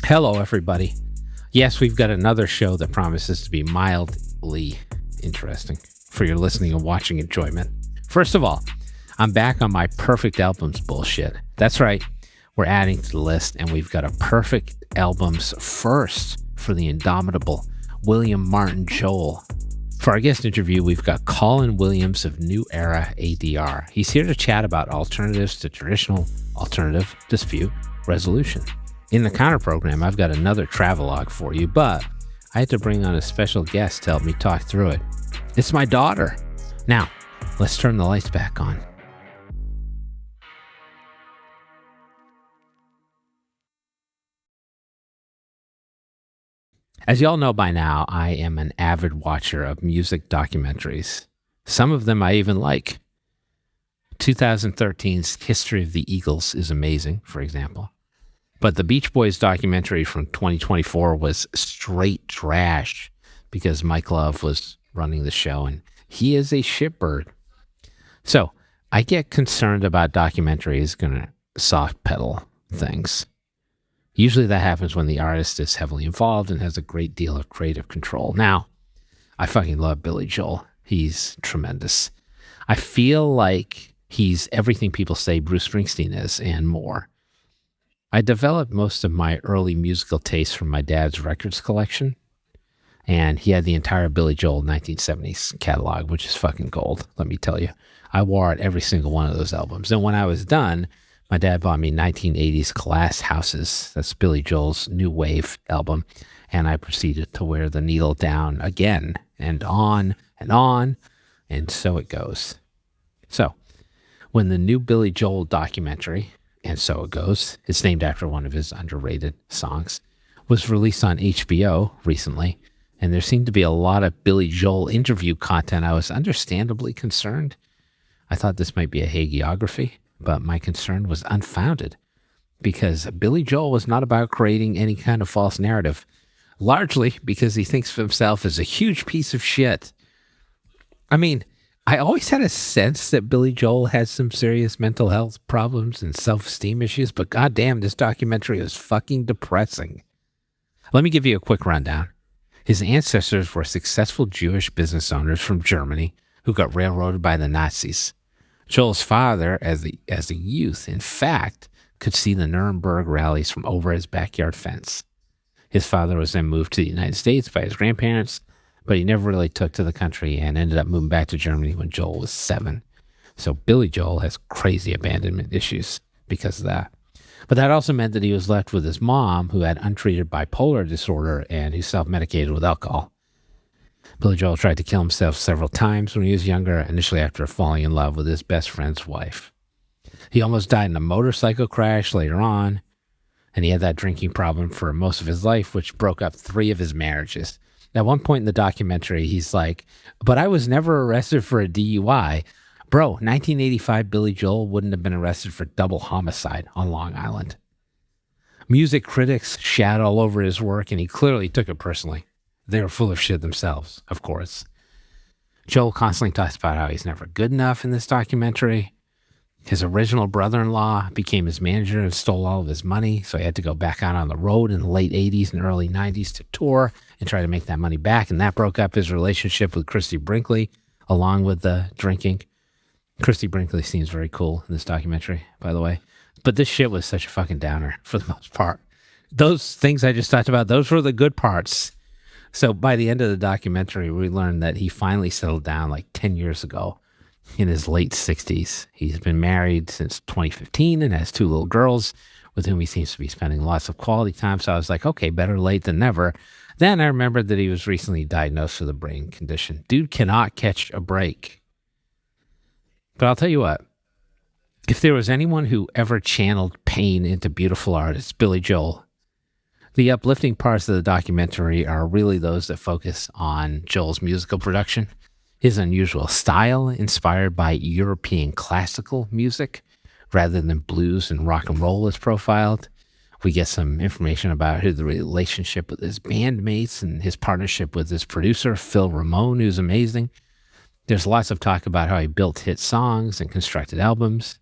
Hello, everybody. Yes, we've got another show that promises to be mildly interesting for your listening and watching enjoyment. First of all, I'm back on my perfect albums bullshit. That's right. We're adding to the list, and we've got a perfect albums first for the indomitable William Martin Joel. For our guest interview, we've got Collin Williams of New Era ADR. He's here to chat about alternatives to traditional alternative dispute resolution. In the counter program, I've got another travelogue for you, but I had to bring on a special guest to help me talk through it. It's my daughter. Now, let's turn the lights back on. As y'all know by now, I am an avid watcher of music documentaries. Some of them I even like. 2013's History of the Eagles is amazing, for example. But the Beach Boys documentary from 2024 was straight trash because Mike Love was running the show and he is a shitbird. So I get concerned about documentaries going to soft pedal things. Usually that happens when the artist is heavily involved and has a great deal of creative control. Now, I fucking love Billy Joel. He's tremendous. I feel like he's everything people say Bruce Springsteen is and more. I developed most of my early musical tastes from my dad's records collection, and he had the entire Billy Joel 1970s catalog, which is fucking gold, let me tell you. I wore out every single one of those albums. And when I was done, my dad bought me 1980s Glass Houses. That's Billy Joel's new wave album. And I proceeded to wear the needle down again and on and on. And so it goes. So when the new Billy Joel documentary, And So It Goes, it's named after one of his underrated songs, was released on HBO recently. And there seemed to be a lot of Billy Joel interview content. I was understandably concerned. I thought this might be a hagiography, but my concern was unfounded because Billy Joel was not about creating any kind of false narrative, largely because he thinks of himself as a huge piece of shit. I mean, I always had a sense that Billy Joel had some serious mental health problems and self-esteem issues, but goddamn, this documentary was fucking depressing. Let me give you a quick rundown. His ancestors were successful Jewish business owners from Germany who got railroaded by the Nazis. Joel's father, as a youth, in fact, could see the Nuremberg rallies from over his backyard fence. His father was then moved to the United States by his grandparents, but he never really took to the country and ended up moving back to Germany when Joel was 7. So Billy Joel has crazy abandonment issues because of that. But that also meant that he was left with his mom, who had untreated bipolar disorder and who self-medicated with alcohol. Billy Joel tried to kill himself several times when he was younger, initially after falling in love with his best friend's wife. He almost died in a motorcycle crash later on, and he had that drinking problem for most of his life, which broke up 3 of his marriages. At one point in the documentary, he's like, but I was never arrested for a DUI. Bro, 1985 Billy Joel wouldn't have been arrested for double homicide on Long Island. Music critics shat all over his work, and he clearly took it personally. They were full of shit themselves, of course. Joel constantly talks about how he's never good enough in this documentary. His original brother-in-law became his manager and stole all of his money, so he had to go back out on the road in the late 80s and early 90s to tour and try to make that money back, and that broke up his relationship with Christy Brinkley, along with the drinking. Christy Brinkley seems very cool in this documentary, by the way. But this shit was such a fucking downer for the most part. Those things I just talked about, those were the good parts. So by the end of the documentary, we learned that he finally settled down like 10 years ago in his late 60s. He's been married since 2015 and has 2 little girls with whom he seems to be spending lots of quality time. So I was like, okay, better late than never. Then I remembered that he was recently diagnosed with a brain condition. Dude cannot catch a break. But I'll tell you what, if there was anyone who ever channeled pain into beautiful art, it's Billy Joel. The uplifting parts of the documentary are really those that focus on Joel's musical production, his unusual style inspired by European classical music rather than blues and rock and roll as profiled. We get some information about the relationship with his bandmates and his partnership with his producer, Phil Ramone, who's amazing. There's lots of talk about how he built hit songs and constructed albums.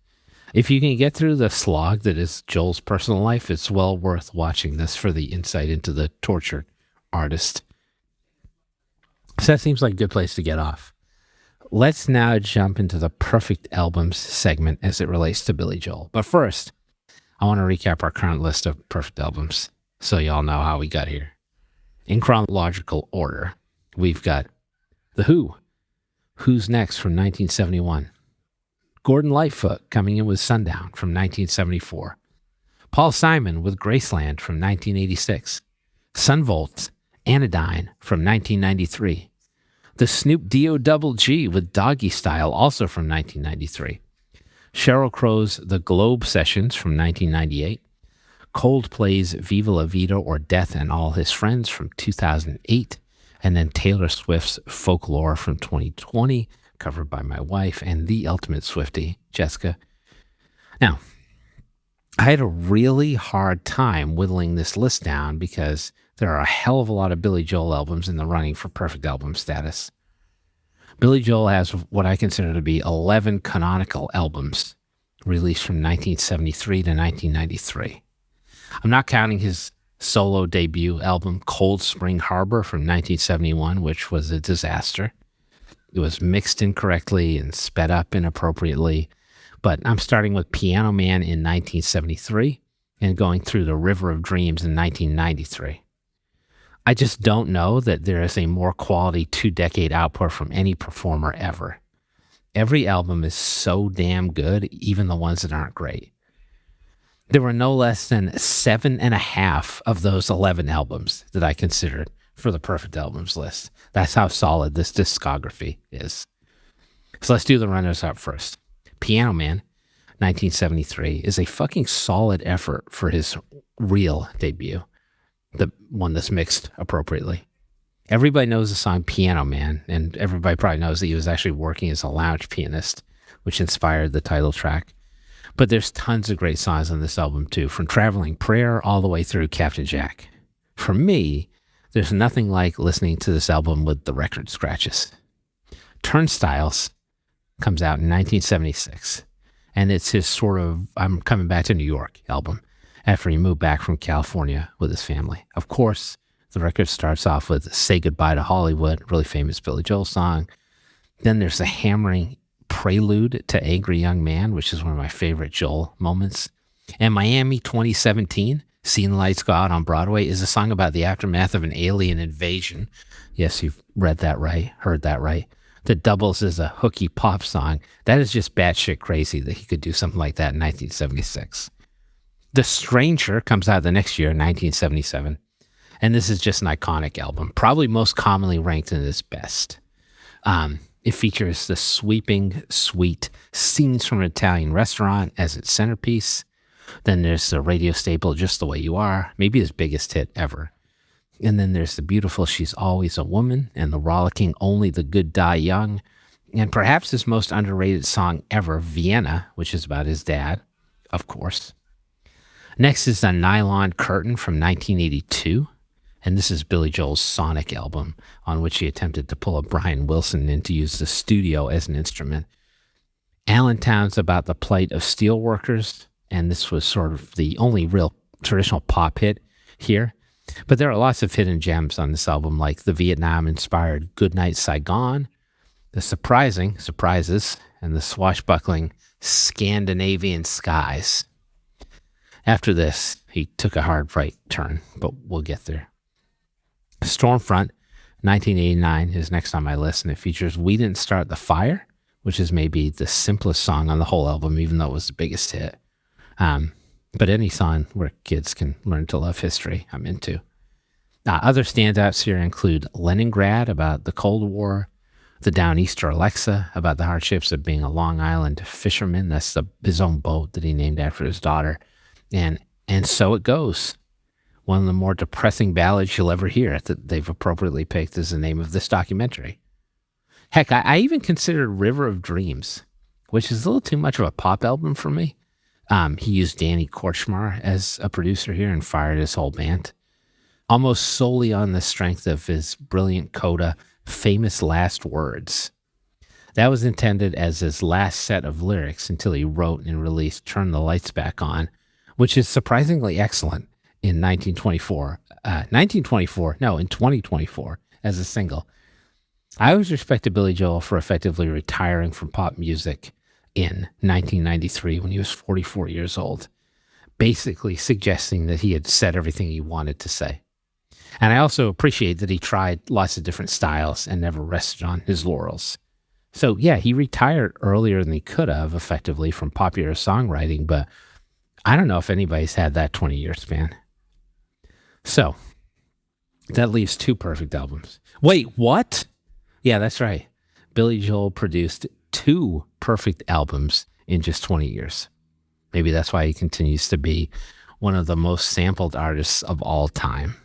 If you can get through the slog that is Joel's personal life, it's well worth watching this for the insight into the tortured artist. So that seems like a good place to get off. Let's now jump into the perfect albums segment as it relates to Billy Joel. But first, I want to recap our current list of perfect albums so y'all know how we got here. In chronological order, we've got The Who, Who's Next from 1971. Gordon Lightfoot coming in with Sundown from 1974. Paul Simon with Graceland from 1986. Sunvolt's Anodyne from 1993. The Snoop D.O.G. with Doggy Style, also from 1993. Sheryl Crow's The Globe Sessions from 1998. Coldplay's Viva La Vida or Death and All His Friends from 2008. And then Taylor Swift's Folklore from 2020, covered by my wife and the ultimate Swiftie, Jessica. Now, I had a really hard time whittling this list down because there are a hell of a lot of Billy Joel albums in the running for perfect album status. Billy Joel has what I consider to be 11 canonical albums released from 1973 to 1993. I'm not counting his solo debut album, Cold Spring Harbor from 1971, which was a disaster. It was mixed incorrectly and sped up inappropriately. But I'm starting with Piano Man in 1973 and going through The River of Dreams in 1993. I just don't know that there is a more quality 2-decade output from any performer ever. Every album is so damn good, even the ones that aren't great. There were no less than 7.5 of those 11 albums that I considered for the perfect albums list. That's how solid this discography is. So let's do the runners up first. Piano Man, 1973, is a fucking solid effort for his real debut, the one that's mixed appropriately. Everybody knows the song Piano Man, and everybody probably knows that he was actually working as a lounge pianist, which inspired the title track. But there's tons of great songs on this album too, from Traveling Prayer all the way through Captain Jack. For me, there's nothing like listening to this album with the record scratches. Turnstiles comes out in 1976, and it's his sort of I'm Coming Back to New York album after he moved back from California with his family. Of course, the record starts off with Say Goodbye to Hollywood, really famous Billy Joel song. Then there's a hammering prelude to Angry Young Man, which is one of my favorite Joel moments. And Miami 2017, Seen Lights Go Out on Broadway, is a song about the aftermath of an alien invasion. Yes, you've read that right, heard that right. That doubles as a hooky pop song. That is just batshit crazy that he could do something like that in 1976. The Stranger comes out the next year, 1977. And this is just an iconic album, probably most commonly ranked in its best. It features the sweeping, sweet Scenes from an Italian Restaurant as its centerpiece. Then there's the radio staple Just the Way You Are, maybe his biggest hit ever. And then there's the beautiful She's Always a Woman and the rollicking Only the Good Die Young. And perhaps his most underrated song ever, Vienna, which is about his dad, of course. Next is the Nylon Curtain from 1982. And this is Billy Joel's Sonic album, on which he attempted to pull a Brian Wilson in to use the studio as an instrument. Allentown's about the plight of steelworkers, and this was sort of the only real traditional pop hit here. But there are lots of hidden gems on this album, like the Vietnam-inspired Goodnight Saigon, the surprising Surprises, and the swashbuckling Scandinavian Skies. After this, he took a hard right turn, but we'll get there. Stormfront, 1989, is next on my list, and it features We Didn't Start the Fire, which is maybe the simplest song on the whole album, even though it was the biggest hit. But any song where kids can learn to love history, I'm into. Other standouts here include Leningrad, about the Cold War, the Downeaster Alexa, about the hardships of being a Long Island fisherman. That's his own boat that he named after his daughter. And So It Goes, one of the more depressing ballads you'll ever hear that they've appropriately picked as the name of this documentary. Heck, I even considered River of Dreams, which is a little too much of a pop album for me. He used Danny Kortchmar as a producer here and fired his whole band, almost solely on the strength of his brilliant coda, Famous Last Words. That was intended as his last set of lyrics until he wrote and released Turn the Lights Back On, which is surprisingly excellent in 2024 as a single. I always respected Billy Joel for effectively retiring from pop music in 1993 when he was 44 years old, basically suggesting that he had said everything he wanted to say. And I also appreciate that he tried lots of different styles and never rested on his laurels. So yeah, he retired earlier than he could have effectively from popular songwriting, but I don't know if anybody's had that 20-year span. So that leaves 2 perfect albums. Wait, what? Yeah, that's right. Billy Joel produced 2 perfect albums in just 20 years. Maybe that's why he continues to be one of the most sampled artists of all time.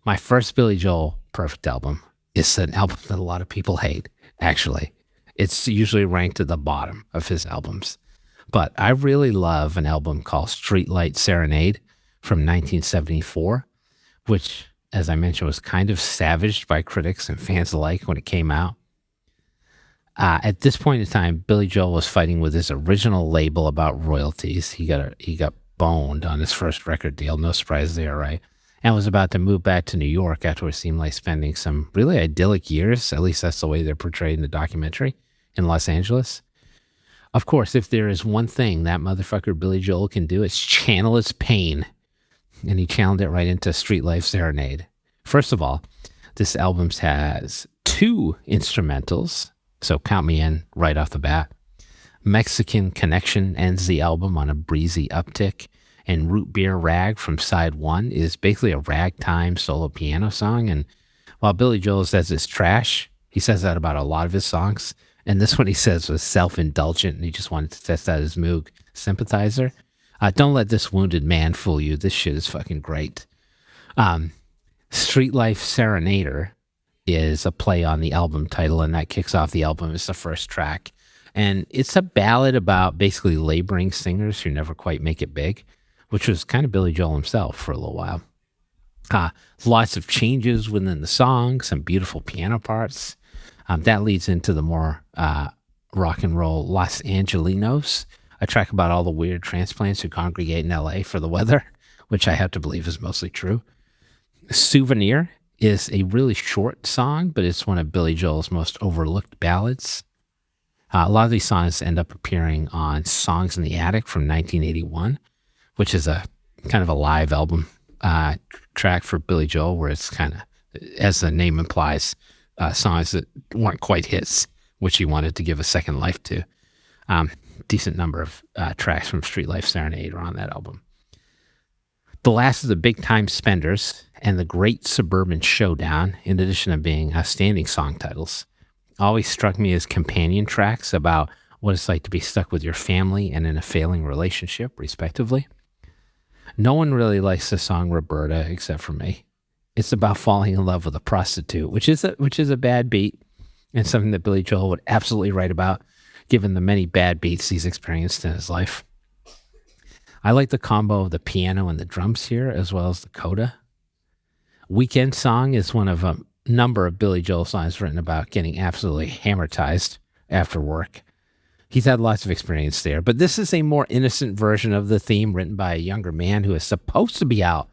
My first Billy Joel perfect album is an album that a lot of people hate, actually. It's usually ranked at the bottom of his albums. But I really love an album called Streetlife Serenade from 1974, which, as I mentioned, was kind of savaged by critics and fans alike when it came out. At this point in time, Billy Joel was fighting with his original label about royalties. He got boned on his first record deal, no surprise there, right? And was about to move back to New York after what seemed like spending some really idyllic years, at least that's the way they're portrayed in the documentary, in Los Angeles. Of course, if there is one thing that motherfucker Billy Joel can do, it's channel his pain. And he channeled it right into Streetlife Serenade. First of all, this album has 2 instrumentals, so count me in right off the bat. Mexican Connection ends the album on a breezy uptick, and Root Beer Rag from side 1 is basically a ragtime solo piano song. And while Billy Joel says it's trash, he says that about a lot of his songs. And this one he says was self-indulgent, and he just wanted to test out his Moog sympathizer. Don't let this wounded man fool you. This shit is fucking great. Streetlife Serenader is a play on the album title, and that kicks off the album. It's the first track. And it's a ballad about basically laboring singers who never quite make it big, which was kind of Billy Joel himself for a little while. Lots of changes within the song, some beautiful piano parts. That leads into the more rock and roll Los Angelinos, a track about all the weird transplants who congregate in LA for the weather, which I have to believe is mostly true. Souvenir is a really short song, but it's one of Billy Joel's most overlooked ballads. A lot of these songs end up appearing on Songs in the Attic from 1981, which is a kind of a live album track for Billy Joel, where it's kind of, as the name implies, songs that weren't quite hits, which he wanted to give a second life to. Decent number of tracks from Streetlife Serenade are on that album. The last of the Big Time Spenders and The Great Suburban Showdown, in addition to being outstanding song titles, always struck me as companion tracks about what it's like to be stuck with your family and in a failing relationship, respectively. No one really likes the song Roberta except for me. It's about falling in love with a prostitute, which is a bad beat, and something that Billy Joel would absolutely write about, given the many bad beats he's experienced in his life. I like the combo of the piano and the drums here, as well as the coda. Weekend Song is one of a number of Billy Joel songs written about getting absolutely hammerized after work. He's had lots of experience there, but this is a more innocent version of the theme written by a younger man who is supposed to be out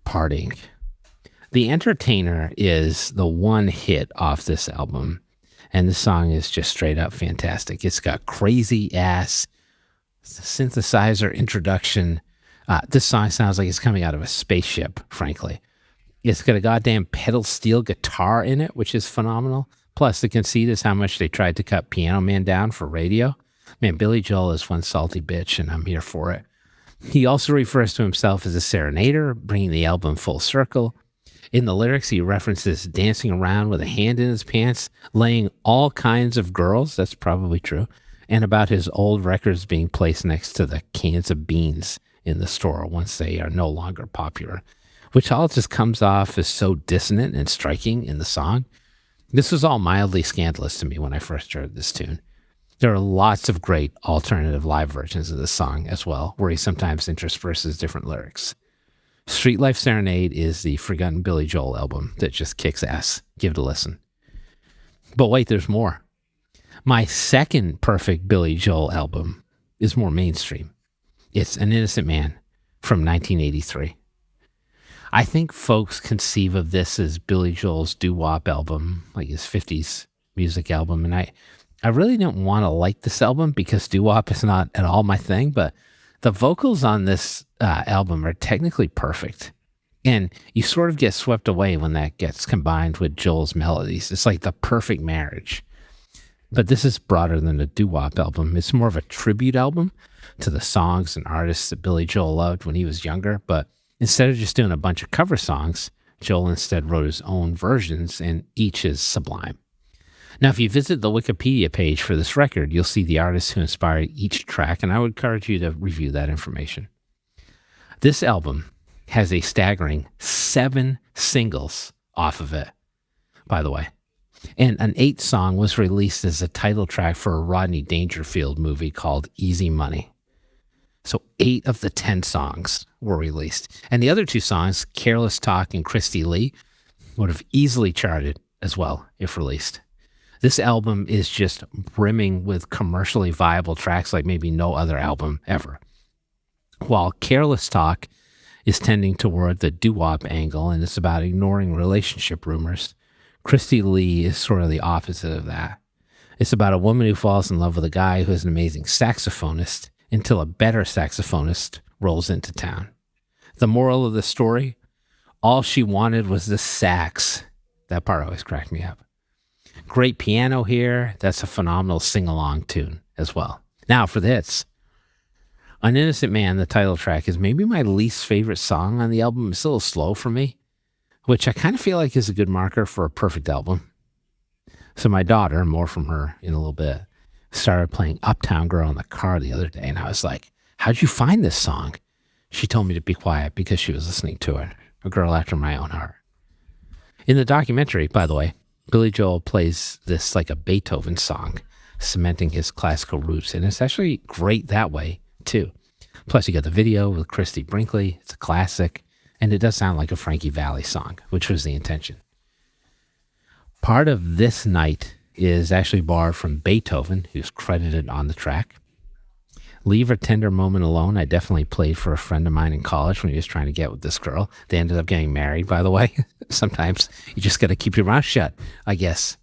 partying. The Entertainer is the one hit off this album, and this song is just straight up fantastic. It's got crazy ass synthesizer introduction. This song sounds like it's coming out of a spaceship, frankly. It's got a goddamn pedal steel guitar in it, which is phenomenal. Plus, the conceit is how much they tried to cut Piano Man down for radio. Man, Billy Joel is one salty bitch, and I'm here for it. He also refers to himself as a serenader, bringing the album full circle. In the lyrics, he references dancing around with a hand in his pants, laying all kinds of girls, that's probably true, and about his old records being placed next to the cans of beans in the store once they are no longer popular, which all just comes off as so dissonant and striking in the song. This was all mildly scandalous to me when I first heard this tune. There are lots of great alternative live versions of this song as well, where he sometimes intersperses different lyrics. Streetlife Serenade is the forgotten Billy Joel album that just kicks ass. Give it a listen. But wait, there's more. My second perfect Billy Joel album is more mainstream. It's An Innocent Man from 1983. I think folks conceive of this as Billy Joel's doo-wop album, like his 50s music album. And I really don't want to like this album because doo-wop is not at all my thing, but the vocals on this album are technically perfect. And you sort of get swept away when that gets combined with Joel's melodies. It's like the perfect marriage. But this is broader than a doo-wop album. It's more of a tribute album to the songs and artists that Billy Joel loved when he was younger. But instead of just doing a bunch of cover songs, Joel instead wrote his own versions, and each is sublime. Now, if you visit the Wikipedia page for this record, you'll see the artists who inspired each track, and I would encourage you to review that information. This album has a staggering 7 singles off of it, by the way. And an 8th song was released as a title track for a Rodney Dangerfield movie called Easy Money. So 8 of the 10 songs were released. And the other 2 songs, Careless Talk and Christy Lee, would have easily charted as well if released. This album is just brimming with commercially viable tracks like maybe no other album ever. While Careless Talk is tending toward the doo-wop angle and it's about ignoring relationship rumors, Christy Lee is sort of the opposite of that. It's about a woman who falls in love with a guy who is an amazing saxophonist until a better saxophonist rolls into town. The moral of the story, all she wanted was the sax. That part always cracked me up. Great piano here. That's a phenomenal sing-along tune as well. Now for the hits. An Innocent Man, the title track, is maybe my least favorite song on the album. It's a little slow for me, which I kind of feel like is a good marker for a perfect album. So my daughter, more from her in a little bit, started playing Uptown Girl in the car the other day, and I was like, how'd you find this song? She told me to be quiet because she was listening to it. A girl after my own heart. In the documentary, by the way, Billy Joel plays this like a Beethoven song, cementing his classical roots, and it's actually great that way, too. Plus, you got the video with Christy Brinkley. It's a classic, and it does sound like a Frankie Valli song, which was the intention. Part of This Night is actually borrowed from Beethoven, who's credited on the track. Leave a Tender Moment Alone, I definitely played for a friend of mine in college when he was trying to get with this girl. They ended up getting married, by the way. Sometimes you just got to keep your mouth shut, I guess.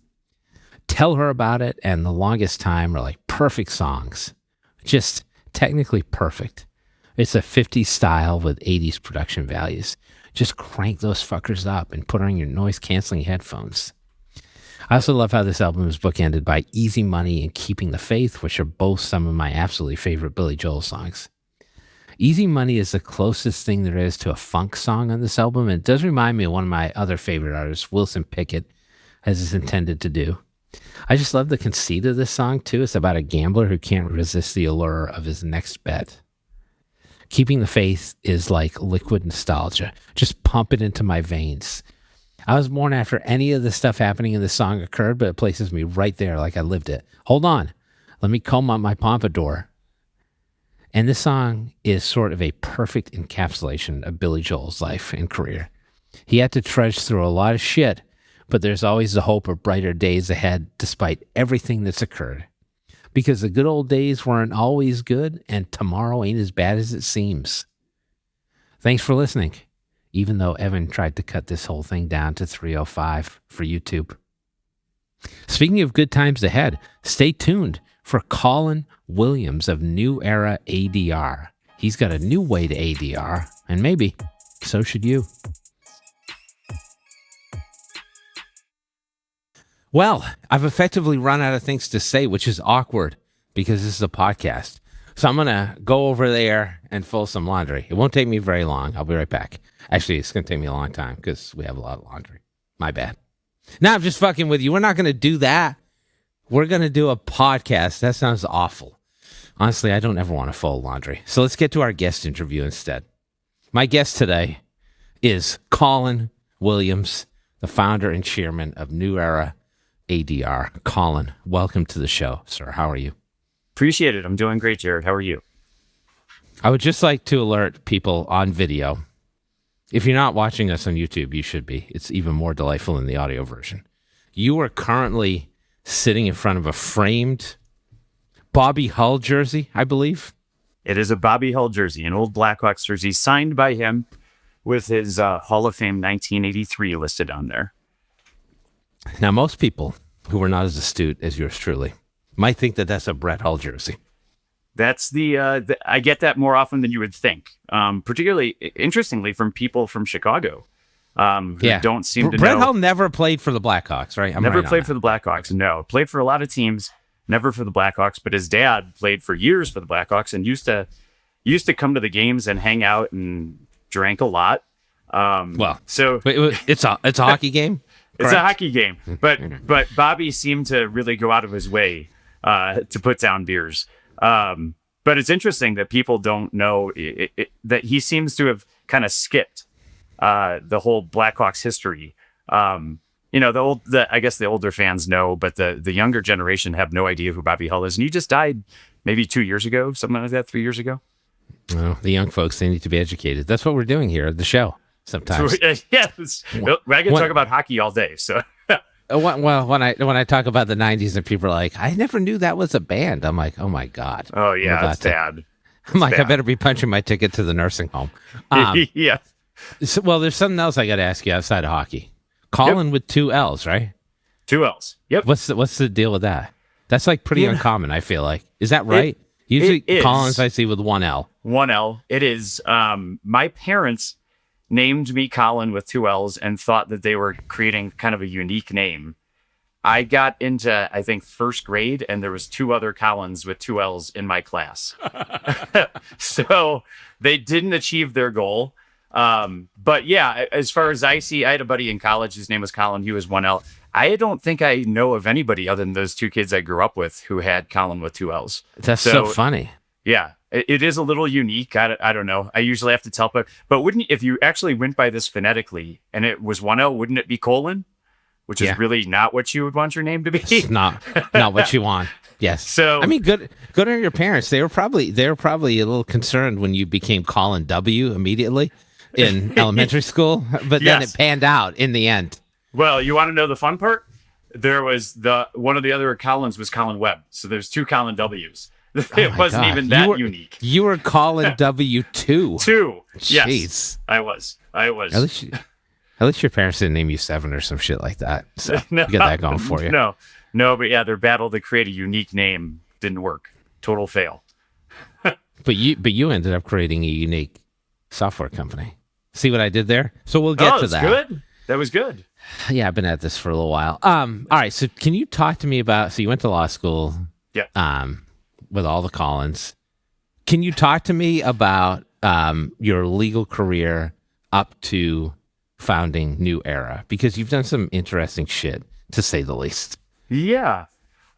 Tell Her About It and The Longest Time are like perfect songs. Just technically perfect. It's a 50s style with 80s production values. Just crank those fuckers up and put on your noise-canceling headphones. I also love how this album is bookended by Easy Money and Keeping the Faith, which are both some of my absolutely favorite Billy Joel songs. Easy Money is the closest thing there is to a funk song on this album, and it does remind me of one of my other favorite artists, Wilson Pickett, as it's intended to do. I just love the conceit of this song, too. It's about a gambler who can't resist the allure of his next bet. Keeping the Faith is like liquid nostalgia. Just pump it into my veins. I was born after any of the stuff happening in this song occurred, but it places me right there like I lived it. Hold on. Let me comb up my pompadour. And this song is sort of a perfect encapsulation of Billy Joel's life and career. He had to trudge through a lot of shit, but there's always the hope of brighter days ahead despite everything that's occurred. Because the good old days weren't always good, and tomorrow ain't as bad as it seems. Thanks for listening. Even though Evan tried to cut this whole thing down to 3:05 for YouTube. Speaking of good times ahead, stay tuned for Collin Williams of New Era ADR. He's got a new way to ADR, and maybe so should you. Well, I've effectively run out of things to say, which is awkward because this is a podcast. So I'm going to go over there and fold some laundry. It won't take me very long. I'll be right back. Actually, it's going to take me a long time because we have a lot of laundry. My bad. Now I'm just fucking with you. We're not going to do that. We're going to do a podcast. That sounds awful. Honestly, I don't ever want to fold laundry. So let's get to our guest interview instead. My guest today is Collin Williams, the founder and chairman of New Era ADR. Collin, welcome to the show, sir. How are you? Appreciate it. I'm doing great, Jared. How are you? I would just like to alert people on video. If you're not watching us on YouTube, you should be. It's even more delightful in the audio version. You are currently sitting in front of a framed Bobby Hull jersey, I believe. It is a Bobby Hull jersey, an old Blackhawks jersey signed by him with his Hall of Fame 1983 listed on there. Now, most people who are not as astute as yours truly might think that that's a Brett Hull jersey. That's I get that more often than you would think, particularly, interestingly, from people from Chicago who don't seem to know. Brett Hull never played for the Blackhawks, right? Never played for the Blackhawks, no. Played for a lot of teams, never for the Blackhawks, but his dad played for years for the Blackhawks and used to come to the games and hang out and drank a lot. So it's a hockey game? It's a hockey game, but Bobby seemed to really go out of his way to put down beers. But it's interesting that people don't know that he seems to have kind of skipped the whole Blackhawks history. I guess the older fans know, but the younger generation have no idea who Bobby Hull is. And he just died maybe 2 years ago, something like that, 3 years ago. Well, the young folks, they need to be educated. That's what we're doing here at the show sometimes. Yes. I can talk about hockey all day. So, well, when I talk about the 90s and people are like, I never knew that was a band. I'm like, oh my God. Oh yeah, that's bad. I'm like, bad. I better be punching my ticket to the nursing home. Yeah. So, well, there's something else I got to ask you outside of hockey. Collin with 2 L's, right? 2 L's. Yep. What's the deal with that? That's like pretty uncommon, I feel like. Is that right? Usually Collins I see with 1 L. 1 L. It is. My parents named me Collin with 2 L's and thought that they were creating kind of a unique name. I got into, I think, first grade, and there was 2 other Collins with 2 L's in my class. So they didn't achieve their goal. But yeah, as far as I see, I had a buddy in college. His name was Collin. He was 1 L. I don't think I know of anybody other than those 2 kids I grew up with who had Collin with 2 L's. That's so funny. Yeah, it is a little unique. I don't know. I usually have to tell, but wouldn't, if you actually went by this phonetically and it was 1 L, wouldn't it be Collin? Which is really not what you would want your name to be. It's not what you want. Yes. So I mean, good on your parents. They were probably a little concerned when you became Collin W immediately in elementary school, but then it panned out in the end. Well, you want to know the fun part? There was one of the other Collins was Collin Webb. So there's 2 Collin W's. It wasn't even that unique. You were Collin W2. 2. Jeez. Yes. I was. At least your parents didn't name you 7 or some shit like that. So you got that going for you. No, but yeah, their battle to create a unique name didn't work. Total fail. But you ended up creating a unique software company. See what I did there? So we'll get to that. Good. That was good. Yeah, I've been at this for a little while. All right. So can you talk to me about? So you went to law school. Yeah. With all the Collins. Can you talk to me about your legal career up to founding New Era? Because you've done some interesting shit, to say the least. Yeah.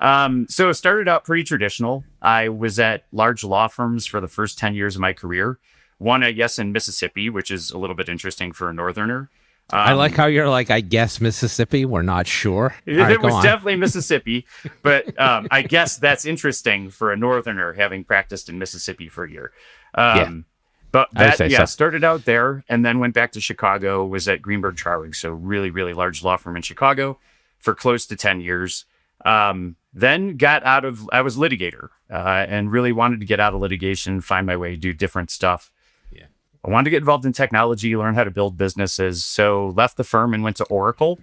So it started out pretty traditional. I was at large law firms for the first 10 years of my career. One, I guess, in Mississippi, which is a little bit interesting for a Northerner. I like how you're like, I guess Mississippi. We're not sure. It was definitely Mississippi, but I guess that's interesting for a Northerner having practiced in Mississippi for a year. But that, started out there and then went back to Chicago, was at Greenberg Traurig, so really, really large law firm in Chicago for close to 10 years. Then I was litigator and really wanted to get out of litigation, find my way, do different stuff. Yeah. I wanted to get involved in technology, learn how to build businesses. So left the firm and went to Oracle.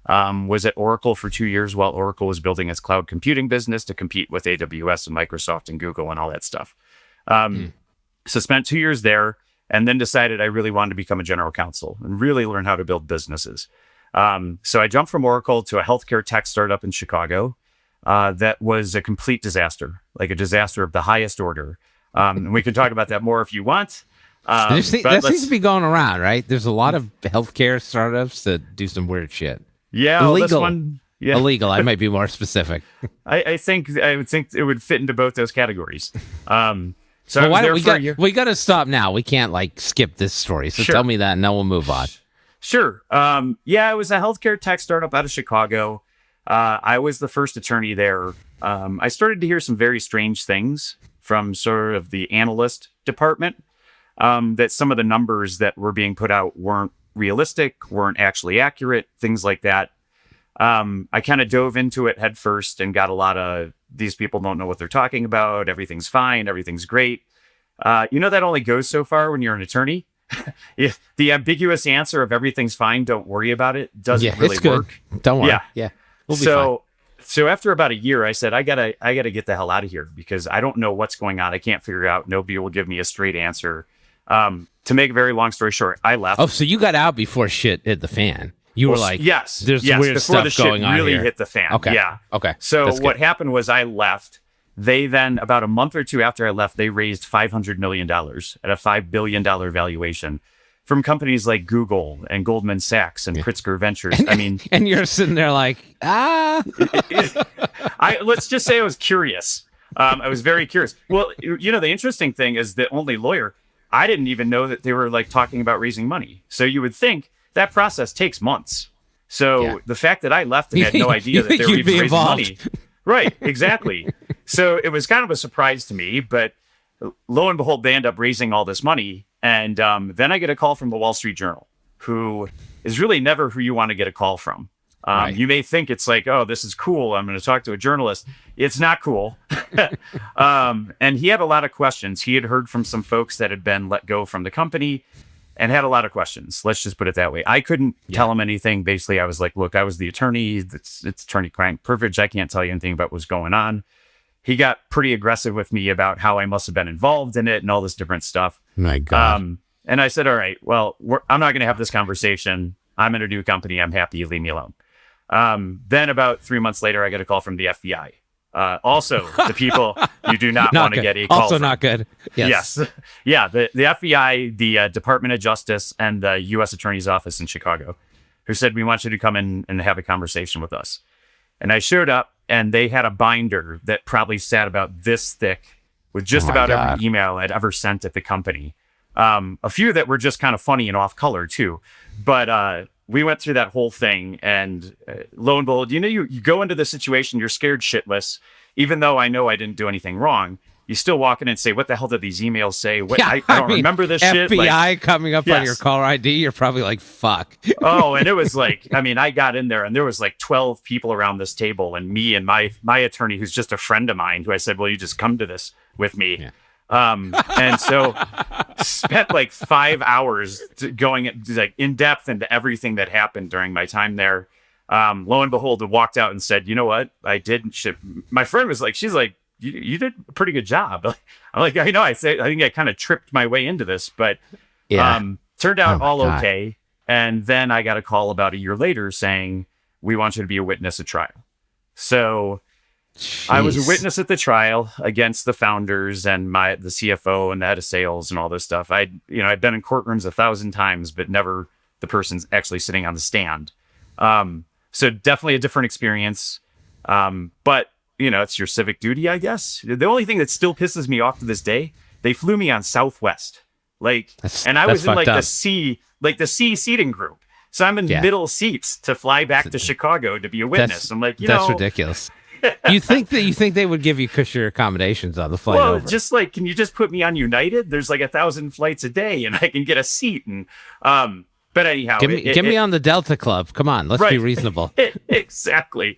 Was at Oracle for 2 years while Oracle was building its cloud computing business to compete with AWS and Microsoft and Google and all that stuff. So spent 2 years there and then decided I really wanted to become a general counsel and really learn how to build businesses. So I jumped from Oracle to a healthcare tech startup in Chicago that was a complete disaster, like a disaster of the highest order. And we can talk about that more if you want. That seems to be going around, right? There's a lot of healthcare startups that do some weird shit. Yeah, illegal. Well, this one, yeah. Illegal. I might be more specific. I would think it would fit into both those categories. So well, why don't we got to stop now. We can't like skip this story. So tell me that, and then we'll move on. Sure. It was a healthcare tech startup out of Chicago. I was the first attorney there. I started to hear some very strange things from sort of the analyst department. That some of the numbers that were being put out weren't realistic, weren't actually accurate, things like that. I kind of dove into it head first and got a lot of, these people don't know what they're talking about. Everything's fine. Everything's great. That only goes so far when you're an attorney. If the ambiguous answer of everything's fine, don't worry about it, doesn't really work. Don't worry. Yeah. We'll be fine. So after about a year, I said, I gotta get the hell out of here because I don't know what's going on. I can't figure it out. Nobody will give me a straight answer. To make a very long story short, I left. Oh, so you got out before shit hit the fan. You were like, yes, there's weird before stuff going on really here. hit the fan. Okay. Yeah. Okay. So what happened was I left. They then, about a month or two after I left, they raised $500 million at a $5 billion valuation from companies like Google and Goldman Sachs and Pritzker Ventures. And you're sitting there like, let's just say I was curious. I was very curious. Well, the interesting thing is the only lawyer, I didn't even know that they were like talking about raising money. So you would think that process takes months. So the fact that I left and had no idea that they were even raising money. Right, exactly. So it was kind of a surprise to me, but lo and behold, they end up raising all this money. And then I get a call from the Wall Street Journal, who is really never who you want to get a call from. You may think it's like, oh, this is cool. I'm going to talk to a journalist. It's not cool. And he had a lot of questions. He had heard from some folks that had been let go from the company and had a lot of questions. Let's just put it that way. I couldn't tell him anything. Basically, I was like, look, I was the attorney. It's attorney-client privilege. I can't tell you anything about what's going on. He got pretty aggressive with me about how I must have been involved in it and all this different stuff. My God. And I said, all right, well, I'm not going to have this conversation. I'm in a new company. I'm happy. You leave me alone. Then about 3 months later, I get a call from the FBI. Also, the people you do not want to get a call also from. Not good. Yes. Yeah, the FBI, the Department of Justice, and the U.S. Attorney's Office in Chicago, who said, we want you to come in and have a conversation with us. And I showed up, and they had a binder that probably sat about this thick with just about every email I'd ever sent at the company. A few that were just kind of funny and off color, too. But we went through that whole thing, and lo and behold, you go into the situation, you're scared shitless. Even though I know I didn't do anything wrong, you still walk in and say, what the hell did these emails say? I don't remember this shit. FBI coming up on your caller ID, you're probably like, fuck. Oh, and it was like, I got in there, and there was like 12 people around this table, and me and my attorney, who's just a friend of mine, who I said, well, you just come to this with me. Yeah. And so spent like 5 hours going like in depth into everything that happened during my time there. Lo and behold, I walked out and said, you know what? I didn't ship. My friend was like, she's like, you did a pretty good job. I'm like, I know. I think I kind of tripped my way into this, but turned out okay. And then I got a call about a year later saying, we want you to be a witness at trial. So jeez. I was a witness at the trial against the founders and the CFO and the head of sales and all this stuff. I'd been in courtrooms 1,000 times, but never the person's actually sitting on the stand. So definitely a different experience. But it's your civic duty, I guess. The only thing that still pisses me off to this day, they flew me on Southwest, and I was in like the C seating group. So I'm in middle seats to fly back to Chicago to be a witness. I'm like, that's ridiculous. You think they would give you cushier accommodations on the flight over? Well, just like, can you just put me on United? There's like 1,000 flights a day, and I can get a seat. And but anyhow, get me on the Delta Club. Come on, let's be reasonable. Exactly.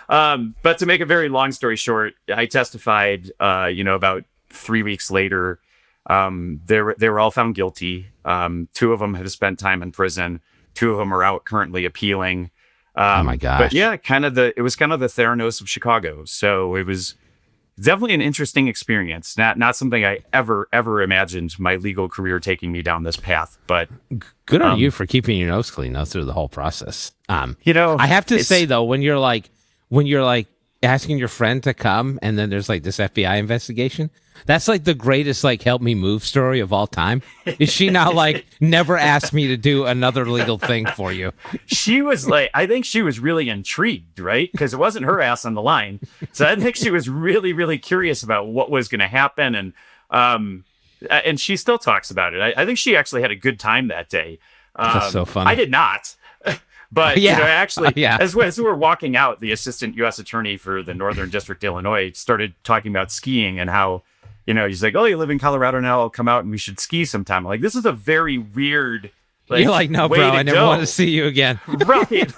But to make a very long story short, I testified. About 3 weeks later, they were all found guilty. 2 of them had spent time in prison. 2 of them are out currently appealing. Oh my gosh. But yeah, it was kind of the Theranos of Chicago. So it was definitely an interesting experience. Not something I ever imagined my legal career taking me down this path. But good on you for keeping your nose clean through the whole process. I have to say though, when you're like asking your friend to come and then there's like this FBI investigation, that's like the greatest like help me move story of all time. Is she now like never asked me to do another legal thing for you? She was like, I think she was really intrigued, right? Because it wasn't her ass on the line. So I think she was really, really curious about what was going to happen. And she still talks about it. I think she actually had a good time that day. That's so funny. I did not. But as we were walking out, the assistant U.S. attorney for the Northern District, Illinois, started talking about skiing and how, he's like, oh, you live in Colorado now, I'll come out and we should ski sometime. Like, this is a very weird, You're like, no, bro, I never want to see you again. Right.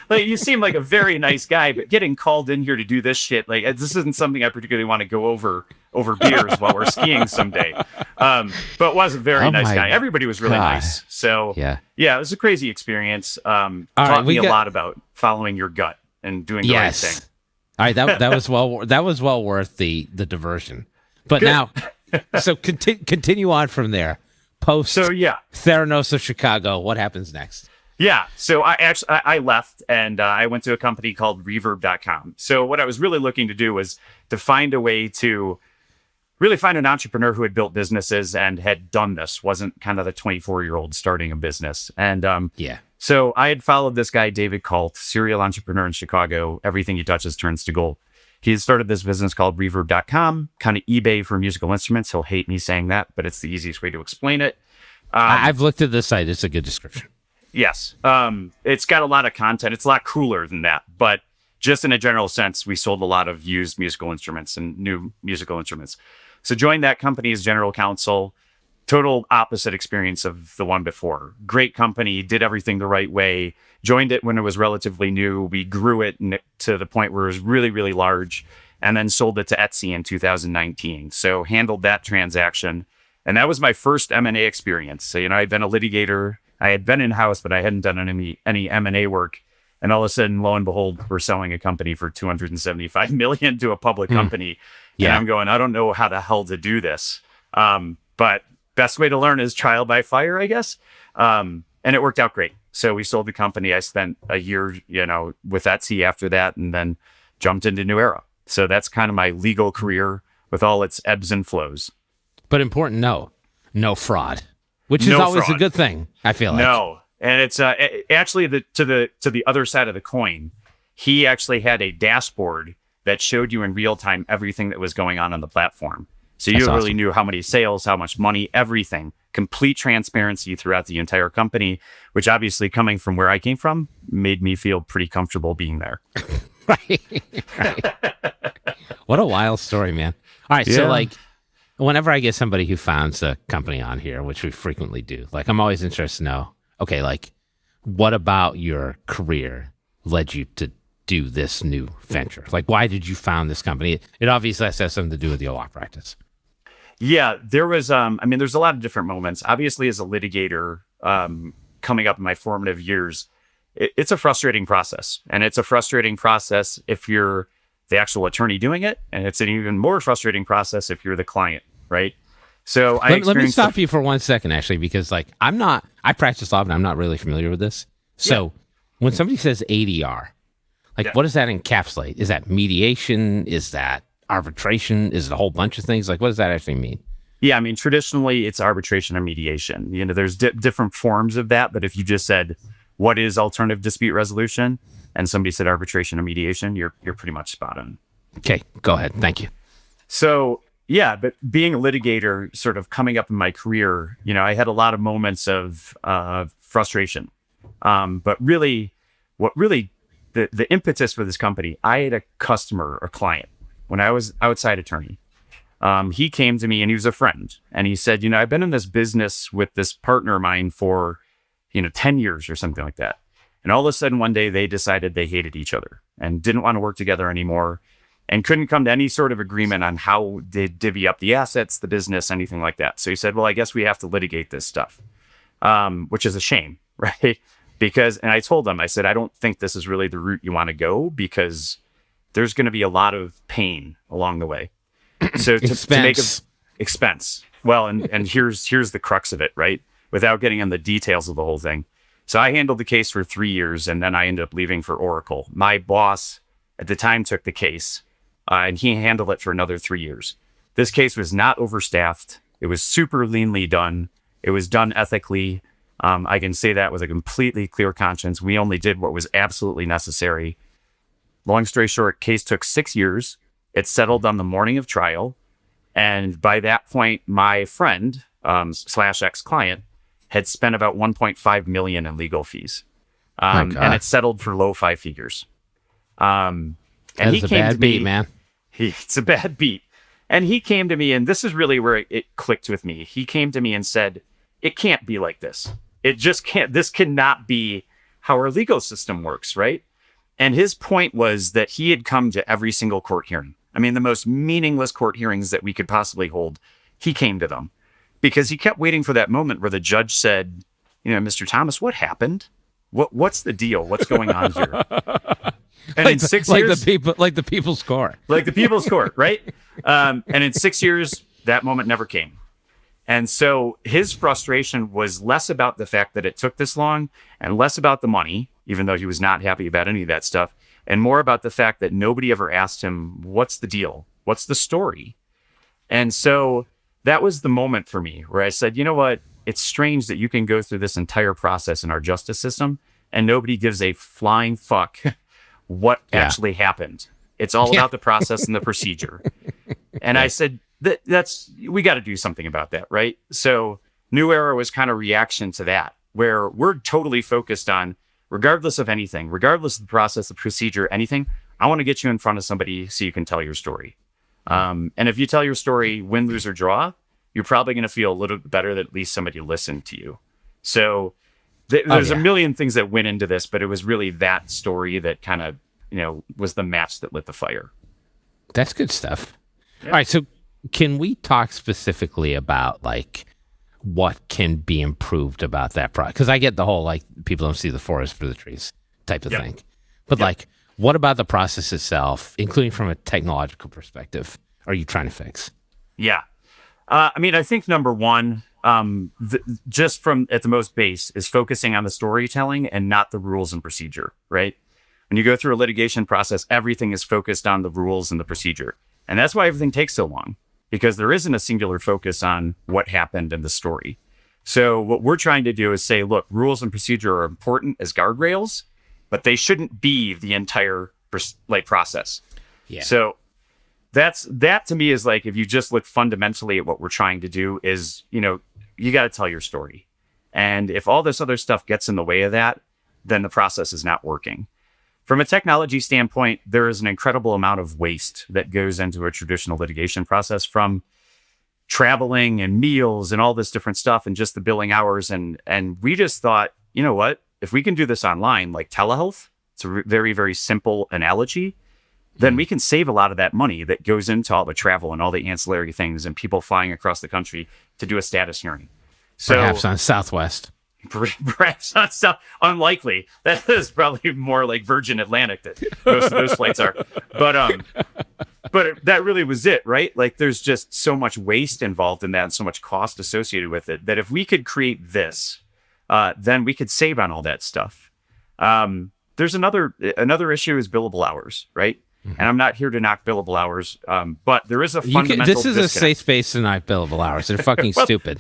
Like, you seem like a very nice guy, but getting called in here to do this shit, like, this isn't something I particularly want to go over beers while we're skiing someday. But was a very nice guy. Everybody was really nice. So yeah, it was a crazy experience. Taught me a lot about following your gut and doing the right thing. All right, that was well worth the diversion. But good. Now, so continue on from there. Theranos of Chicago, what happens next? Yeah, so I left and I went to a company called Reverb.com. So what I was really looking to do was to find a way to really find an entrepreneur who had built businesses and had done this, wasn't kind of the 24-year-old starting a business. And so I had followed this guy, David Kalt, serial entrepreneur in Chicago. Everything he touches turns to gold. He had started this business called Reverb.com, kind of eBay for musical instruments. He'll hate me saying that, but it's the easiest way to explain it. I've looked at the site. It's a good description. Yes. It's got a lot of content. It's a lot cooler than that. But just in a general sense, we sold a lot of used musical instruments and new musical instruments. So joined that company as general counsel. Total opposite experience of the one before. Great company, did everything the right way. Joined it when it was relatively new. We grew it to the point where it was really, really large, and then sold it to Etsy in 2019. So handled that transaction. And that was my first M&A experience. So, I'd been a litigator. I had been in-house, but I hadn't done any M&A work. And all of a sudden, lo and behold, we're selling a company for $275 million to a public company. Yeah. And I'm going, I don't know how the hell to do this. But best way to learn is trial by fire, I guess. And it worked out great. So we sold the company. I spent a year, with Etsy after that, and then jumped into New Era. So that's kind of my legal career with all its ebbs and flows. But important, no fraud, which is always a good thing, I feel like. No. And it's actually to the other side of the coin. He actually had a dashboard that showed you in real time everything that was going on the platform. So you really knew how many sales, how much money, everything. Complete transparency throughout the entire company, which obviously coming from where I came from made me feel pretty comfortable being there. Right. What a wild story, man. All right. So whenever I get somebody who founds a company on here, which we frequently do, I'm always interested to know, okay, what about your career led you to do this new venture? Why did you found this company? It obviously has something to do with your law practice. Yeah, there was, there's a lot of different moments. Obviously, as a litigator, coming up in my formative years, it's a frustrating process. And it's a frustrating process if you're the actual attorney doing it. And it's an even more frustrating process if you're the client, right? So let me stop you for 1 second, actually, because I practice law, but I'm not really familiar with this. So when somebody says ADR, what does that encapsulate? Is that mediation? Is that arbitration? Is it a whole bunch of things? What does that actually mean? Yeah, traditionally it's arbitration or mediation. There's different forms of that, but if you just said, what is alternative dispute resolution? And somebody said arbitration or mediation, you're pretty much spot on. Okay, go ahead. Thank you. So, yeah, but being a litigator, sort of coming up in my career, I had a lot of moments of frustration. But really, the impetus for this company, I had a customer or client when I was outside attorney. He came to me and he was a friend, and he said, I've been in this business with this partner of mine for, 10 years or something like that. And all of a sudden one day they decided they hated each other and didn't want to work together anymore and couldn't come to any sort of agreement on how they divvy up the assets, the business, anything like that. So he said, well, I guess we have to litigate this stuff, which is a shame, right? And I told him, I said, I don't think this is really the route you want to go because there's going to be a lot of pain along the way. So to make expense. Well, and here's the crux of it, right? Without getting on the details of the whole thing. So I handled the case for 3 years, and then I ended up leaving for Oracle. My boss at the time took the case, and he handled it for another 3 years. This case was not overstaffed. It was super leanly done. It was done ethically. I can say that with a completely clear conscience. We only did what was absolutely necessary. Long story short, case took 6 years. It settled on the morning of trial. And by that point, my friend / ex-client had spent about $1.5 million in legal fees. And it settled for low 5 figures. And it's a bad beat, man. It's a bad beat. And he came to me, and this is really where it clicked with me. He came to me and said, it can't be like this. It just can't, this cannot be how our legal system works, right? And his point was that he had come to every single court hearing. I mean, the most meaningless court hearings that we could possibly hold, he came to them because he kept waiting for that moment where the judge said, Mr. Thomas, what happened? What's the deal? What's going on here? And in 6 years, the people's court, right? And in 6 years, that moment never came. And so his frustration was less about the fact that it took this long and less about the money, even though he was not happy about any of that stuff, and more about the fact that nobody ever asked him, what's the deal? What's the story? And so that was the moment for me where I said, you know what? It's strange that you can go through this entire process in our justice system and nobody gives a flying fuck what actually happened. It's all about the process and the procedure. And I said, we got to do something about that, right? So New Era was kind of reaction to that, where we're totally focused on, regardless of anything, regardless of the process, the procedure, anything, I want to get you in front of somebody so you can tell your story. And if you tell your story, win, lose, or draw, you're probably going to feel a little bit better that at least somebody listened to you. So there's a million things that went into this, but it was really that story that kind of, was the match that lit the fire. That's good stuff. Yeah. All right. So can we talk specifically about like what can be improved about that product? Because I get the whole, like, people don't see the forest for the trees type of thing. But like, what about the process itself, including from a technological perspective, are you trying to fix? Yeah. I think number one, just from at the most base, is focusing on the storytelling and not the rules and procedure, right? When you go through a litigation process, everything is focused on the rules and the procedure. And that's why everything takes so long, because there isn't a singular focus on what happened in the story. So what we're trying to do is say, look, rules and procedure are important as guardrails, but they shouldn't be the entire process. Yeah. So that to me is like, if you just look fundamentally at what we're trying to do is, you got to tell your story. And if all this other stuff gets in the way of that, then the process is not working. From a technology standpoint, there is an incredible amount of waste that goes into a traditional litigation process, from traveling and meals and all this different stuff and just the billing hours. And we just thought, you know what, if we can do this online, like telehealth, it's a very, very simple analogy, then we can save a lot of that money that goes into all the travel and all the ancillary things and people flying across the country to do a status hearing. So perhaps on Southwest. Perhaps on South. Unlikely. That is probably more like Virgin Atlantic that most of those flights are. But that really was it, right? Like, there's just so much waste involved in that and so much cost associated with it that if we could create this, then we could save on all that stuff. There's another issue is billable hours, right? Mm-hmm. And I'm not here to knock billable hours, but there is a fundamental this is disconnect. A safe space to knock billable hours. They're fucking stupid.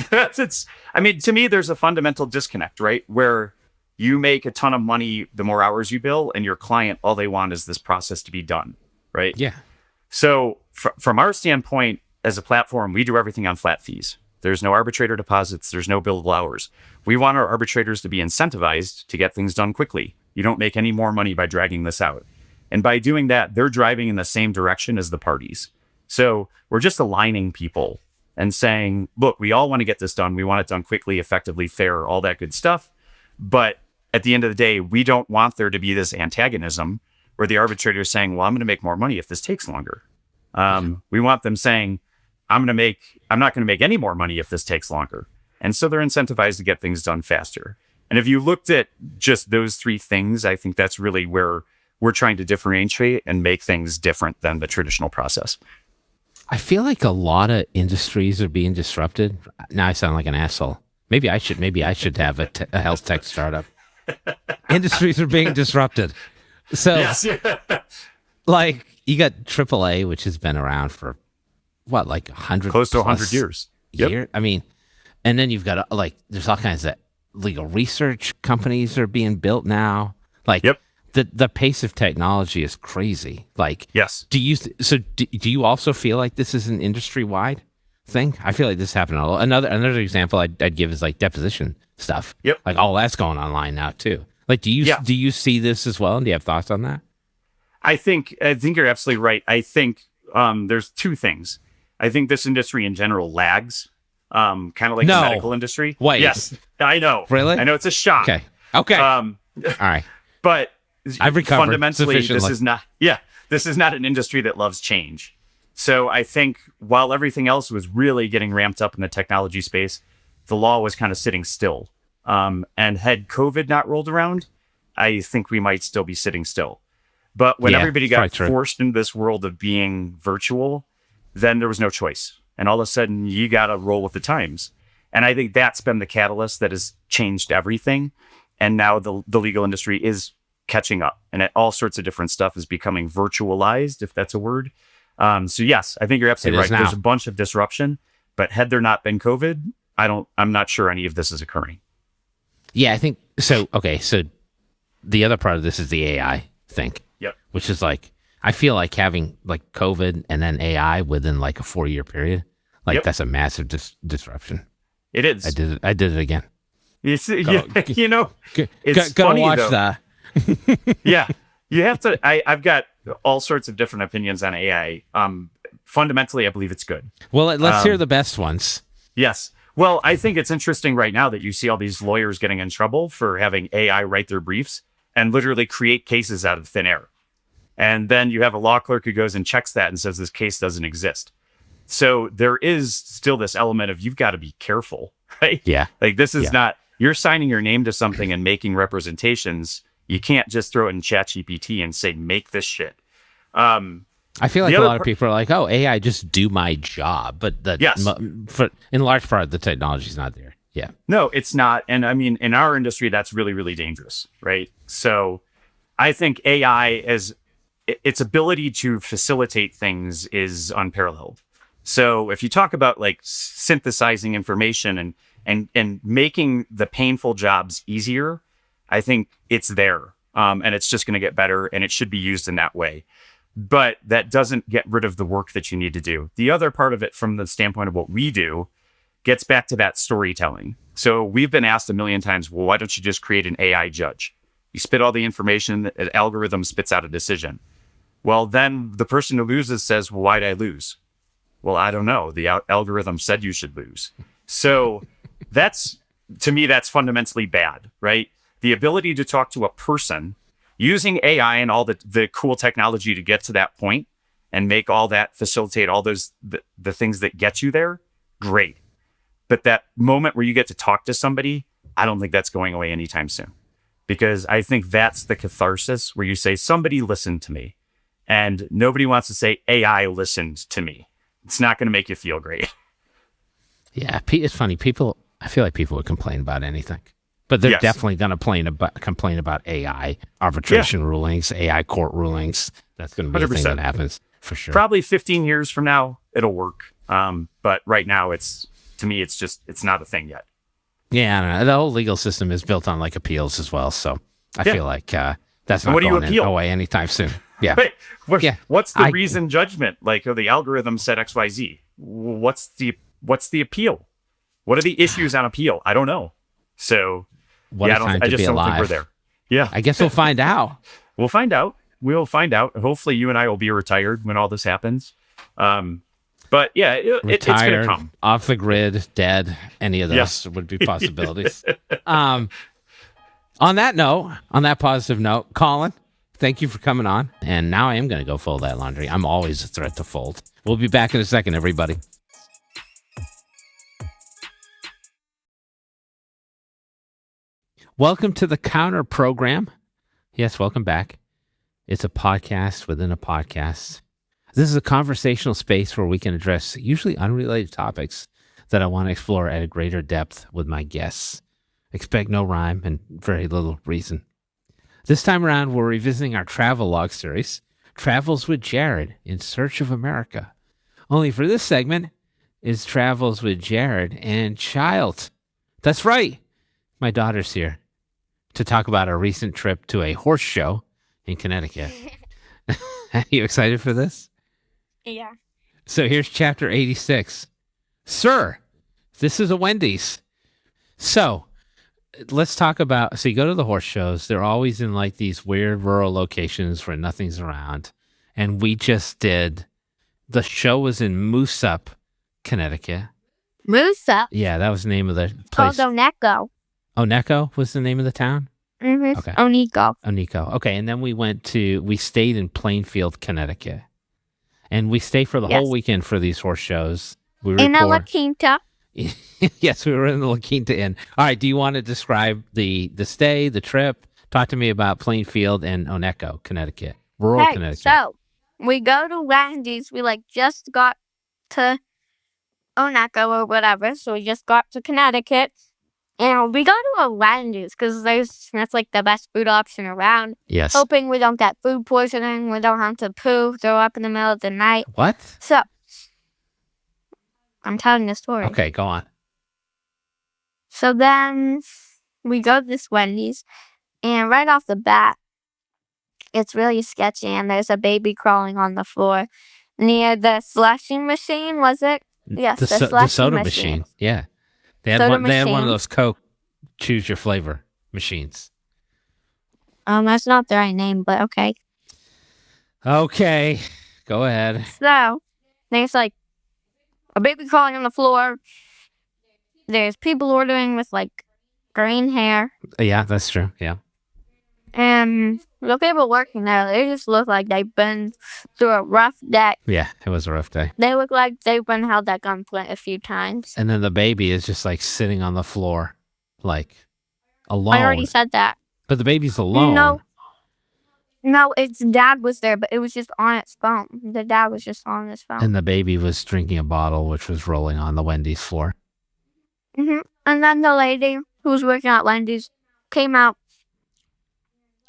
To me, there's a fundamental disconnect, right? Where you make a ton of money the more hours you bill, and your client, all they want is this process to be done, right? Yeah. So from our standpoint as a platform, we do everything on flat fees. There's no arbitrator deposits. There's no billable hours. We want our arbitrators to be incentivized to get things done quickly. You don't make any more money by dragging this out. And by doing that, they're driving in the same direction as the parties. So we're just aligning people and saying, look, we all want to get this done. We want it done quickly, effectively, fair, all that good stuff. But at the end of the day, we don't want there to be this antagonism where the arbitrator is saying, well, I'm going to make more money if this takes longer. We want them saying, I'm not going to make any more money if this takes longer. And so they're incentivized to get things done faster. And if you looked at just those three things, I think that's really where we're trying to differentiate and make things different than the traditional process. I feel like a lot of industries are being disrupted. Now I sound like an asshole. Maybe I should have a health tech startup. Industries are being disrupted. So, yes. Like, you got AAA, which has been around for what, like 100, close to 100 years. Yep. I mean, and then you've got there's all kinds of legal research companies are being built now. Like, yep. The pace of technology is crazy. Like, yes. Do you also feel like this is an industry wide thing? I feel like this happened a lot. Another example I'd give is like deposition stuff. Yep. Like, all that's going online now too. Like, do you see this as well? And do you have thoughts on that? I think you're absolutely right. I think there's two things. I think this industry in general lags kind of like the medical industry. Wait. Yes, I know. Really? I know it's a shock. Okay. All right. But I've recovered fundamentally, this is not an industry that loves change. So I think while everything else was really getting ramped up in the technology space, the law was kind of sitting still. And had COVID not rolled around, I think we might still be sitting still. But when everybody got forced into this world of being virtual, then there was no choice. And all of a sudden, you got to roll with the times. And I think that's been the catalyst that has changed everything. And now the legal industry is catching up. And all sorts of different stuff is becoming virtualized, if that's a word. So yes, I think you're absolutely right. There's a bunch of disruption. But had there not been COVID, I'm not sure any of this is occurring. Yeah, I think so. Okay, so the other part of this is the AI thing. Yep. Which is like, I feel like having like COVID and then AI within like a 4-year period, like that's a massive disruption. It is. I did it again. You see, it's gotta funny watch though. that. Yeah, you have to. I've got all sorts of different opinions on AI. Fundamentally, I believe it's good. Well, let's hear the best ones. Yes. Well, I think it's interesting right now that you see all these lawyers getting in trouble for having AI write their briefs and literally create cases out of thin air. And then you have a law clerk who goes and checks that and says this case doesn't exist. So there is still this element of you've got to be careful, right? Yeah. Like this is not, you're signing your name to something and making representations. You can't just throw it in ChatGPT and say, make this shit. I feel like a lot of people are like, oh, AI just do my job. But in large part, the technology's not there. Yeah. No, it's not. And I mean, in our industry, that's really, really dangerous, right? So I think AI its ability to facilitate things is unparalleled. So if you talk about like synthesizing information and making the painful jobs easier, I think it's there. And it's just going to get better and it should be used in that way. But that doesn't get rid of the work that you need to do. The other part of it from the standpoint of what we do gets back to that storytelling. So we've been asked a million times, well, why don't you just create an AI judge? You spit all the information, an algorithm spits out a decision. Well, then the person who loses says, well, why'd I lose? Well, I don't know. The algorithm said you should lose. So to me, that's fundamentally bad, right? The ability to talk to a person using AI and all the cool technology to get to that point and make all that, facilitate all those, the things that get you there, great. But that moment where you get to talk to somebody, I don't think that's going away anytime soon. Because I think that's the catharsis where you say, somebody listened to me. And nobody wants to say, AI listened to me. It's not going to make you feel great. Yeah, it's funny. I feel like people would complain about anything. But they're definitely going to complain about AI arbitration rulings, AI court rulings. That's going to be 100%. A thing that happens for sure. Probably 15 years from now, it'll work. But right now, to me, it's not a thing yet. Yeah, I don't know. The whole legal system is built on like appeals as well. So I feel like that's not going away anytime soon. Yeah. Wait, what's the reason judgment? Like, the algorithm said XYZ. What's the appeal? What are the issues on appeal? I don't know. So I just don't think we're there. Yeah. I guess we'll find out. We'll find out. Hopefully you and I will be retired when all this happens. But yeah, it's going to come. Off the grid, dead, any of those would be possibilities. On that positive note, Collin, thank you for coming on. And now I am going to go fold that laundry. I'm always a threat to fold. We'll be back in a second, everybody. Welcome to the Counter Program. Yes, welcome back. It's a podcast within a podcast. This is a conversational space where we can address usually unrelated topics that I want to explore at a greater depth with my guests. Expect no rhyme and very little reason. This time around, we're revisiting our travel log series, Travels with Jared in Search of America. Only for this segment is Travels with Jared and Child. That's right. My daughter's here to talk about a recent trip to a horse show in Connecticut. Are you excited for this? Yeah. So here's chapter 86. Sir, this is a Wendy's. So let's talk about, so you go to the horse shows. They're always in like these weird rural locations where nothing's around. And we just did, the show was in Moose Up, Connecticut. Musa. Yeah, that was the name of the Called place. Oneko. Oneko was the name of the town? Mm-hmm. Okay. Oneko. Okay, and then we stayed in Plainfield, Connecticut. And we stayed for the whole weekend for these horse shows. In a La Quinta. Yes, we were in the La Quinta Inn. All right, do you want to describe the stay, the trip? Talk to me about Plainfield and Oneko, Connecticut. Rural Connecticut. So we go to Wendy's. We just got to Oneko or whatever. So we just got to Connecticut. And we go to a Wendy's because that's the best food option around. Yes. Hoping we don't get food poisoning. We don't have to throw up in the middle of the night. What? So I'm telling the story. Okay, go on. So then we go to this Wendy's, and right off the bat, it's really sketchy, and there's a baby crawling on the floor near the slushing machine, was it? Yes, the soda machine. Yeah. They had one of those Coke choose your flavor machines. That's not the right name, but okay. Okay, go ahead. So there's a baby crawling on the floor. There's people ordering with green hair. Yeah, that's true. Yeah. And the people working there, they just look like they've been through a rough day. Yeah, it was a rough day. They look like they've been held at gunpoint a few times. And then the baby is just sitting on the floor, alone. I already said that. But the baby's alone. No, its dad was there, but it was just on its phone. The dad was just on his phone. And the baby was drinking a bottle, which was rolling on the Wendy's floor. Mm-hmm. And then the lady who was working at Wendy's came out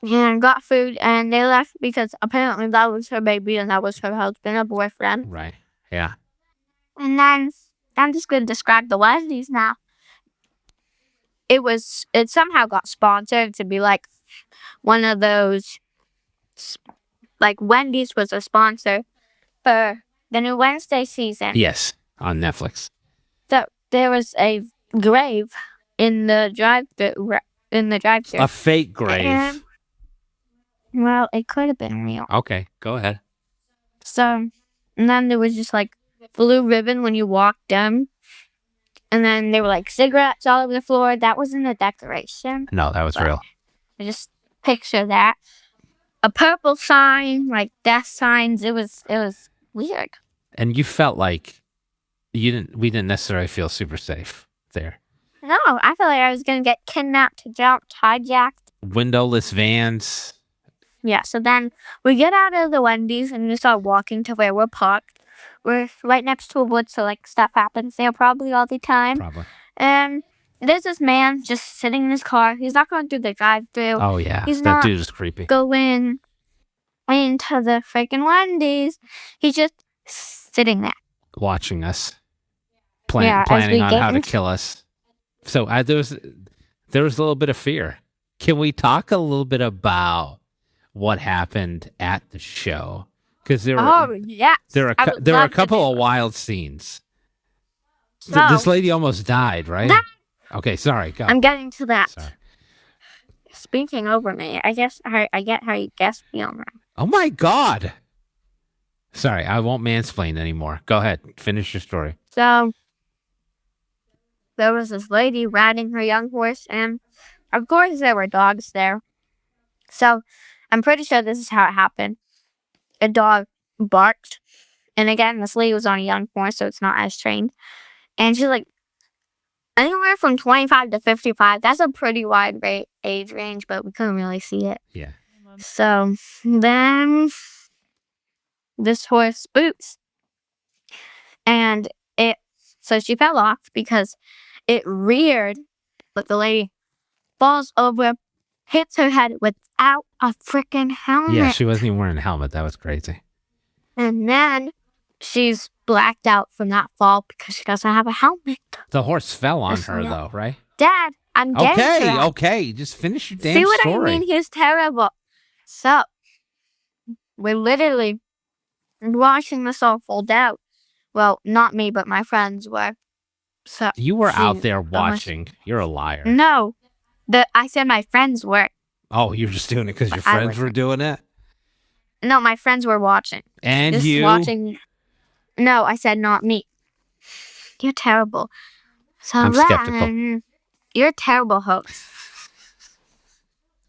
and got food, and they left because apparently that was her baby and that was her husband or boyfriend. Right. Yeah. And then I'm just going to describe the Wendy's now. It somehow got sponsored to be one of those, Wendy's was a sponsor for the new Wednesday season. Yes, on Netflix. So there was a grave in the drive-thru. A fake grave. Well, it could have been real. Okay, go ahead. So, and then there was just blue ribbon when you walked in. And then there were cigarettes all over the floor. That wasn't a decoration. No, that was real. I just picture that. A purple sign, death signs. It was weird. And you felt like we didn't necessarily feel super safe there. No, I felt like I was going to get kidnapped, jumped, hijacked. Windowless vans. Yeah, so then we get out of the Wendy's and we start walking to where we're parked. We're right next to a wood, so stuff happens there probably all the time. Probably. And there's this man just sitting in his car. He's not going through the drive-thru. Oh, yeah. That dude is creepy. Going into the freaking Wendy's. He's just sitting there. Watching us. Planning on how to kill us. So there was a little bit of fear. Can we talk a little bit about what happened at the show? Because there were a couple of wild scenes. So, this lady almost died, right? Okay, sorry. Go. I'm getting to that. Sorry. Speaking over me, I get how you guess me on that. Oh my God. Sorry, I won't mansplain anymore. Go ahead. Finish your story. So there was this lady riding her young horse, and of course there were dogs there. So I'm pretty sure this is how it happened. A dog barked, and again, this lady was on a young horse, so it's not as trained. And she's anywhere from 25 to 55. That's a pretty wide age range, but we couldn't really see it. Yeah. So then this horse boots, and so she fell off because it reared, but the lady falls over, hits her head without a freaking helmet. Yeah, she wasn't even wearing a helmet. That was crazy. And then she's blacked out from that fall because she doesn't have a helmet. The horse fell on her, though, right? Dad, I'm getting to that. Okay. Just finish your damn story. See what story. I mean? He's terrible. So, we're literally watching this all fold out. Well, not me, but my friends were. So you were out there watching. You're a liar. No. I said my friends were. Oh, you're just doing it because your friends were doing it? No, my friends were watching. And just you? Watching. No, I said not me. You're terrible. So I'm then, skeptical. You're a terrible host.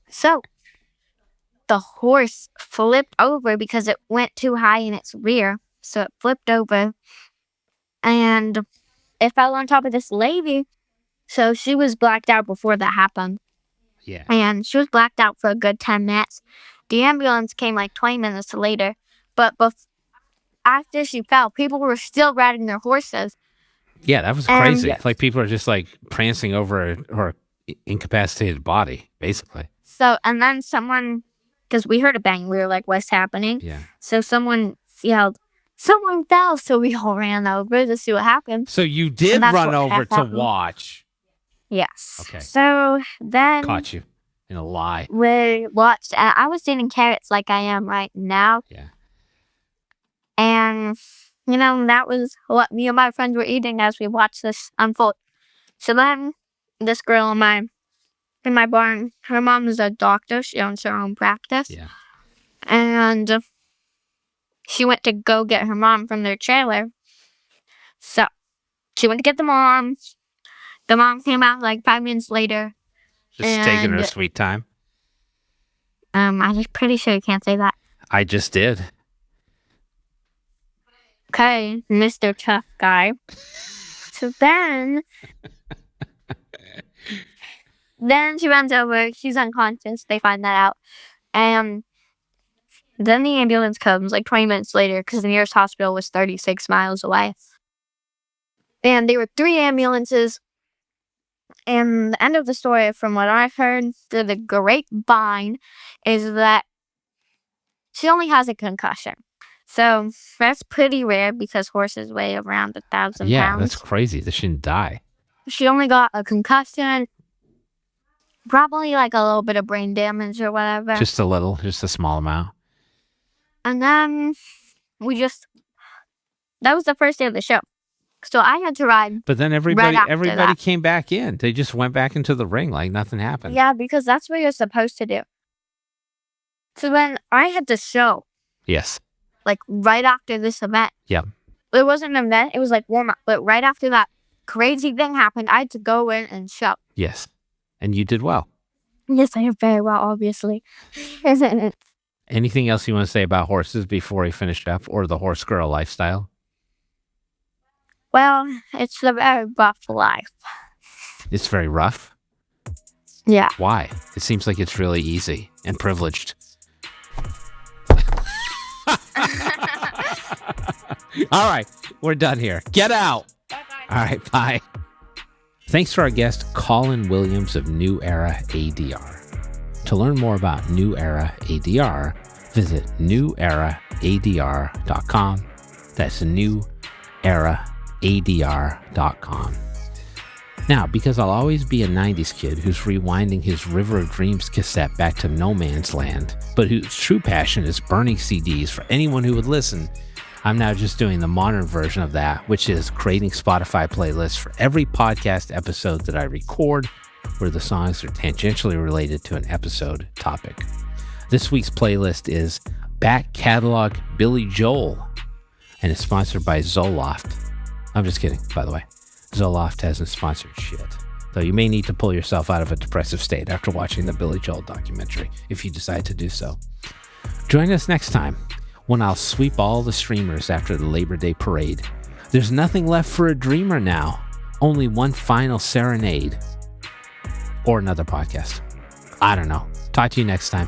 So the horse flipped over because it went too high in its rear. So it flipped over and it fell on top of this lady. So she was blacked out before that happened. Yeah. And she was blacked out for a good 10 minutes. The ambulance came like 20 minutes later. But after she fell, people were still riding their horses. Yeah, that was crazy. Like people are just like prancing over her incapacitated body, basically. So, and then someone, because we heard a bang, we were like, what's happening? Yeah. So someone yelled, someone fell. So we all ran over to see what happened. So you did run over to watch. Yes. Okay. So then. Caught you in a lie. We watched, I was eating carrots like I am right now. Yeah. And, that was what me and my friends were eating as we watched this unfold. So then this girl in my barn, her mom is a doctor. She owns her own practice. Yeah. And she went to go get her mom from their trailer. So she went to get the mom. The mom came out like 5 minutes later. Just taking her sweet time. I'm pretty sure you can't say that. I just did. Okay, Mr. Tough Guy. So then she runs over. She's unconscious. They find that out. And then the ambulance comes like 20 minutes later because the nearest hospital was 36 miles away. And there were 3 ambulances. And the end of the story, from what I've heard through the grapevine, is that she only has a concussion. So that's pretty rare because horses weigh around 1,000 pounds. Yeah, that's crazy. They shouldn't die. She only got a concussion, probably like a little bit of brain damage or whatever. Just a small amount. And then that was the first day of the show. So I had to ride. But then everybody came back in. They just went back into the ring like nothing happened. Yeah, because that's what you're supposed to do. So then I had to show. Yes. Like right after this event. Yep. It wasn't an event. It was like warm up. But right after that crazy thing happened, I had to go in and show. Yes. And you did well. Yes, I did very well, obviously. Anything else you want to say about horses before we finish up, or the horse girl lifestyle? Well, it's a very rough life. It's very rough? Yeah. Why? It seems like it's really easy and privileged. All right, we're done here. Get out. Bye-bye. All right, bye. Thanks to our guest, Collin Williams of New Era ADR. To learn more about New Era ADR, visit neweradr.com. That's neweradr.com. Now, because I'll always be a 90s kid who's rewinding his River of Dreams cassette back to no man's land, but whose true passion is burning CDs for anyone who would listen, I'm now just doing the modern version of that, which is creating Spotify playlists for every podcast episode that I record, where the songs are tangentially related to an episode topic. This week's playlist is Back Catalog Billy Joel, and it's sponsored by Zoloft. I'm just kidding, by the way. Zoloft hasn't sponsored shit, though you may need to pull yourself out of a depressive state after watching the Billy Joel documentary, if you decide to do so. Join us next time, when I'll sweep all the streamers after the Labor Day parade. There's nothing left for a dreamer now, only one final serenade. Or another podcast. I don't know. Talk to you next time.